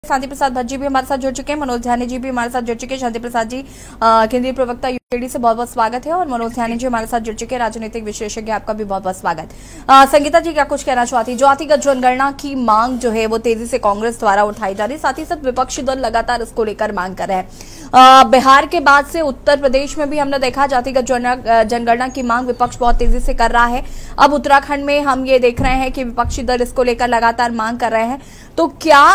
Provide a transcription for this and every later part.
शांति प्रसाद भट्ट जी भी हमारे साथ जुड़ चुके हैं, मनोज ध्यानी जी भी हमारे साथ जुड़ चुके हैं। शांति प्रसाद जी केंद्रीय प्रवक्ता यूजेडी से बहुत बहुत स्वागत है और मनोज ध्यानी जी हमारे साथ जुड़ चुके हैं, राजनीतिक विशेषज्ञ, आपका भी बहुत बहुत स्वागत। संगीता जी क्या कुछ कहना चाहती? जातिगत जनगणना की मांग जो है वो तेजी से कांग्रेस द्वारा उठाई जा रही है, साथ ही साथ विपक्षी दल लगातार इसको लेकर मांग कर रहे हैं। बिहार के बाद से उत्तर प्रदेश में भी हमने देखा जातिगत जनगणना की मांग विपक्ष बहुत तेजी से कर रहा है। अब उत्तराखंड में हम ये देख रहे हैं कि विपक्षी दल इसको लेकर लगातार मांग कर रहे हैं। तो क्या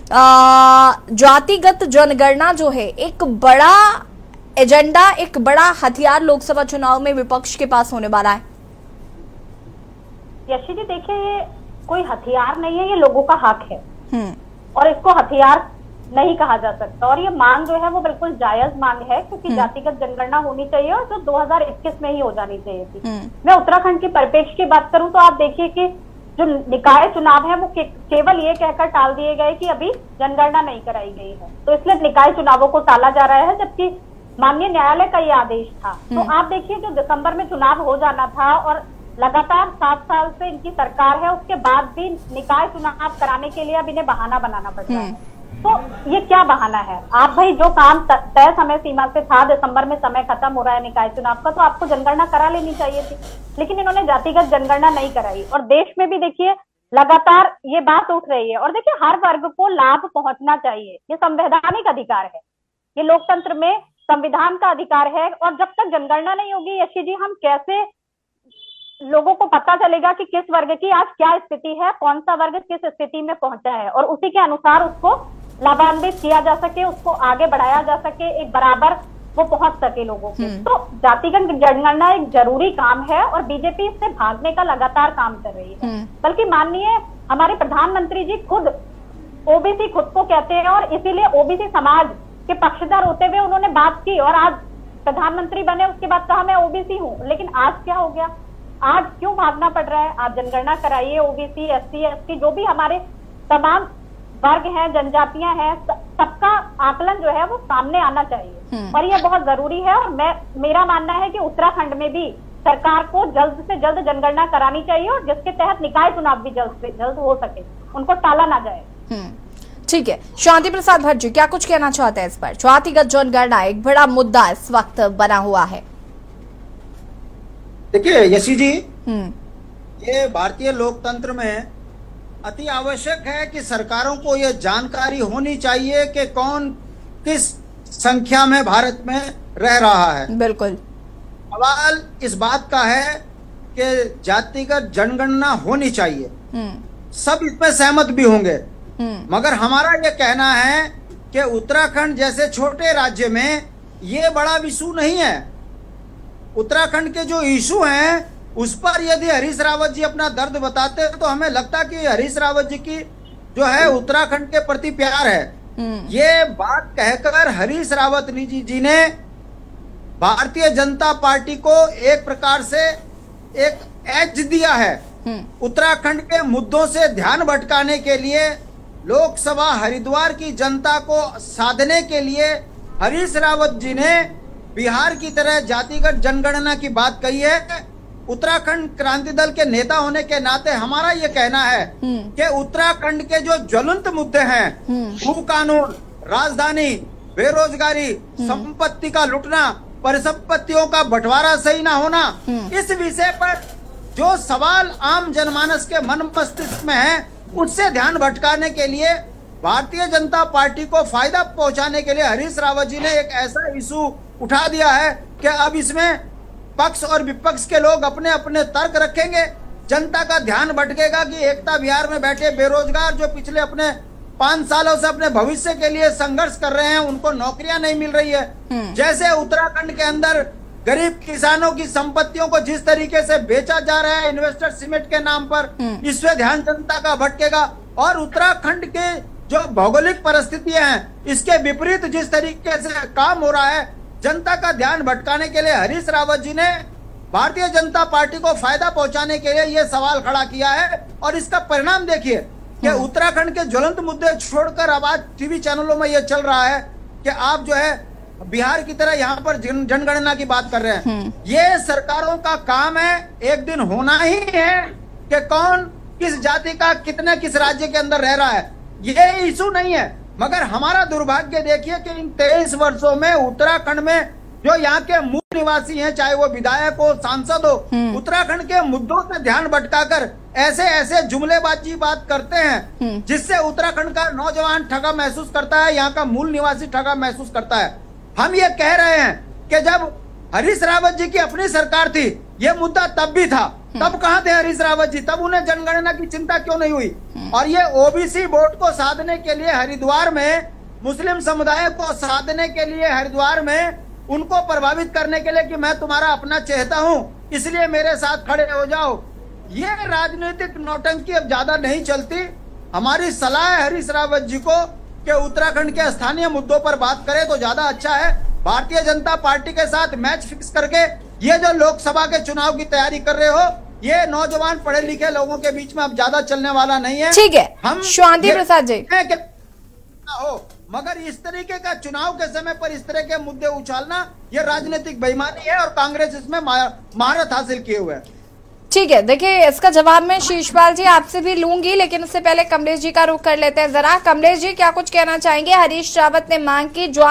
जातिगत जनगणना जो है एक बड़ा एजेंडा, एक बड़ा हथियार लोकसभा चुनाव में विपक्ष के पास होने वाला है? यशी जी देखिए, ये कोई हथियार नहीं है, ये लोगों का हक है और इसको हथियार नहीं कहा जा सकता। और ये मांग जो है वो बिल्कुल जायज मांग है, क्योंकि जातिगत जनगणना होनी चाहिए और जो 2021 में ही हो जानी चाहिए थी। मैं उत्तराखंड की परिप्रेक्ष्य की बात करूं तो आप देखिए कि जो निकाय चुनाव है वो केवल ये कहकर टाल दिए गए कि अभी जनगणना नहीं कराई गई है, तो इसलिए निकाय चुनावों को टाला जा रहा है, जबकि माननीय न्यायालय का ये आदेश था। तो आप देखिए, जो दिसंबर में चुनाव हो जाना था और लगातार 7 साल से इनकी सरकार है, उसके बाद भी निकाय चुनाव कराने के लिए अब इन्हें बहाना बनाना पड़ रहा है। तो ये क्या बहाना है? आप भाई जो काम तय समय सीमा से था, दिसंबर में समय खत्म हो रहा है निकाय चुनाव का, तो आपको जनगणना करा लेनी चाहिए थी, लेकिन इन्होंने जातिगत जनगणना नहीं कराई। और देश में भी देखिए लगातार ये बात उठ रही है। और देखिए, हर वर्ग को लाभ पहुंचना चाहिए, ये संवैधानिक अधिकार है, ये लोकतंत्र में संविधान का अधिकार है। और जब तक जनगणना नहीं होगी यशी जी, हम कैसे लोगों को पता चलेगा कि किस वर्ग की आज क्या स्थिति है, कौन सा वर्ग किस स्थिति में पहुंचा है, और उसी के अनुसार उसको लाभान्वित किया जा सके, उसको आगे बढ़ाया जा सके, एक बराबर वो पहुंच सके लोगों के। तो जातिगत जनगणना एक जरूरी काम है और बीजेपी इससे भागने का लगातार काम कर रही है। बल्कि माननीय हमारे प्रधानमंत्री जी खुद ओबीसी खुद को कहते हैं और इसीलिए ओबीसी समाज के पक्षधर होते हुए उन्होंने बात की और आज प्रधानमंत्री बने, उसके बाद कहा मैं ओबीसी हूँ। लेकिन आज क्या हो गया? आज क्यों भागना पड़ रहा है? आप जनगणना कराइए, ओबीसी, एससी, एसटी जो भी हमारे तमाम वर्ग हैं, जनजातियां हैं, सबका आकलन जो है वो सामने आना चाहिए और ये बहुत जरूरी है। और मेरा मानना है कि उत्तराखंड में भी सरकार को जल्द से जल्द जनगणना करानी चाहिए और जिसके तहत निकाय चुनाव भी जल्द से जल्द हो सके, उनको टाला ना जाए। ठीक है, शांति प्रसाद भट्ट जी क्या कुछ कहना चाहते हैं इस पर? जातिगत जनगणना एक बड़ा मुद्दा इस वक्त बना हुआ है। देखिए यशी जी, ये भारतीय लोकतंत्र में अति आवश्यक है कि सरकारों को यह जानकारी होनी चाहिए कि कौन किस संख्या में भारत में रह रहा है। बिल्कुल, सवाल इस बात का है कि जातिगत जनगणना होनी चाहिए, सब इसमें सहमत भी होंगे, मगर हमारा यह कहना है कि उत्तराखंड जैसे छोटे राज्य में ये बड़ा इशू नहीं है। उत्तराखंड के जो इशू हैं उस पर यदि हरीश रावत जी अपना दर्द बताते हैं तो हमें लगता कि हरीश रावत जी की जो है उत्तराखंड के प्रति प्यार है। ये बात कहकर हरीश रावत जी ने भारतीय जनता पार्टी को एक प्रकार से एक एज दिया है। उत्तराखंड के मुद्दों से ध्यान भटकाने के लिए, लोकसभा हरिद्वार की जनता को साधने के लिए हरीश रावत जी ने बिहार की तरह जातिगत जनगणना की बात कही है। उत्तराखंड क्रांति दल के नेता होने के नाते हमारा ये कहना है कि उत्तराखंड के जो ज्वलंत मुद्दे हैं, भू कानून, राजधानी, बेरोजगारी, संपत्ति का लुटना, परिसंपत्तियों का बंटवारा सही ना होना, इस विषय पर जो सवाल आम जनमानस के मन मस्तिष्क में है उससे ध्यान भटकाने के लिए, भारतीय जनता पार्टी को फायदा पहुंचाने के लिए हरीश रावत जी ने एक ऐसा इशू उठा दिया है कि अब इसमें पक्ष और विपक्ष के लोग अपने अपने तर्क रखेंगे, जनता का ध्यान भटकेगा कि एकता विहार में बैठे बेरोजगार जो पिछले अपने 5 सालों से अपने भविष्य के लिए संघर्ष कर रहे हैं, उनको नौकरियां नहीं मिल रही है। जैसे उत्तराखंड के अंदर गरीब किसानों की संपत्तियों को जिस तरीके से बेचा जा रहा है इन्वेस्टर सीमेंट के नाम पर, इससे ध्यान जनता का भटकेगा। और उत्तराखंड के जो भौगोलिक परिस्थितियां हैं इसके विपरीत जिस तरीके से काम हो रहा है, जनता का ध्यान भटकाने के लिए हरीश रावत जी ने भारतीय जनता पार्टी को फायदा पहुंचाने के लिए यह सवाल खड़ा किया है। और इसका परिणाम देखिए कि उत्तराखंड के ज्वलंत मुद्दे छोड़कर अब आज टीवी चैनलों में यह चल रहा है कि आप जो है बिहार की तरह यहाँ पर जनगणना की बात कर रहे हैं। ये सरकारों का काम है, एक दिन होना ही है कि कौन किस जाति का कितने किस राज्य के अंदर रह रहा है। ये इशू नहीं है। मगर हमारा दुर्भाग्य देखिए कि इन 23 वर्षों में उत्तराखंड में जो यहाँ के मूल निवासी हैं, चाहे वो विधायक हो, सांसद हो, उत्तराखंड के मुद्दों से ध्यान भटकाकर ऐसे ऐसे जुमलेबाजी बात करते हैं जिससे उत्तराखंड का नौजवान ठगा महसूस करता है, यहाँ का मूल निवासी ठगा महसूस करता है। हम ये कह रहे हैं कि जब हरीश रावत जी की अपनी सरकार थी, ये मुद्दा तब भी था, तब कहाँ थे हरीश रावत जी? तब उन्हें जनगणना की चिंता क्यों नहीं हुई? और ये ओबीसी वोट को साधने के लिए हरिद्वार में, मुस्लिम समुदाय को साधने के लिए हरिद्वार में, उनको प्रभावित करने के लिए कि मैं तुम्हारा अपना चहेता हूं इसलिए मेरे साथ खड़े हो जाओ, ये राजनीतिक नौटंकी अब ज्यादा नहीं चलती। हमारी सलाह है हरीश रावत जी को कि उत्तराखंड के स्थानीय मुद्दों पर बात करें तो ज्यादा अच्छा है। भारतीय जनता पार्टी के साथ मैच फिक्स करके ये जो लोकसभा के चुनाव की तैयारी कर रहे हो, ये नौजवान पढ़े लिखे लोगों के बीच में अब ज्यादा चलने वाला नहीं है। ठीक है, हम शांति प्रसाद जी हो, मगर इस तरीके का चुनाव के समय पर इस तरह के मुद्दे उछालना ये राजनीतिक बेईमानी है और कांग्रेस इसमें महारत हासिल किए हुए है। ठीक है, देखिए इसका जवाब मैं शीशपाल जी आपसे भी लूंगी, लेकिन उससे पहले कमलेश जी का रुख कर लेते हैं। जरा कमलेश जी क्या कुछ कहना चाहेंगे? हरीश रावत ने मांग की जो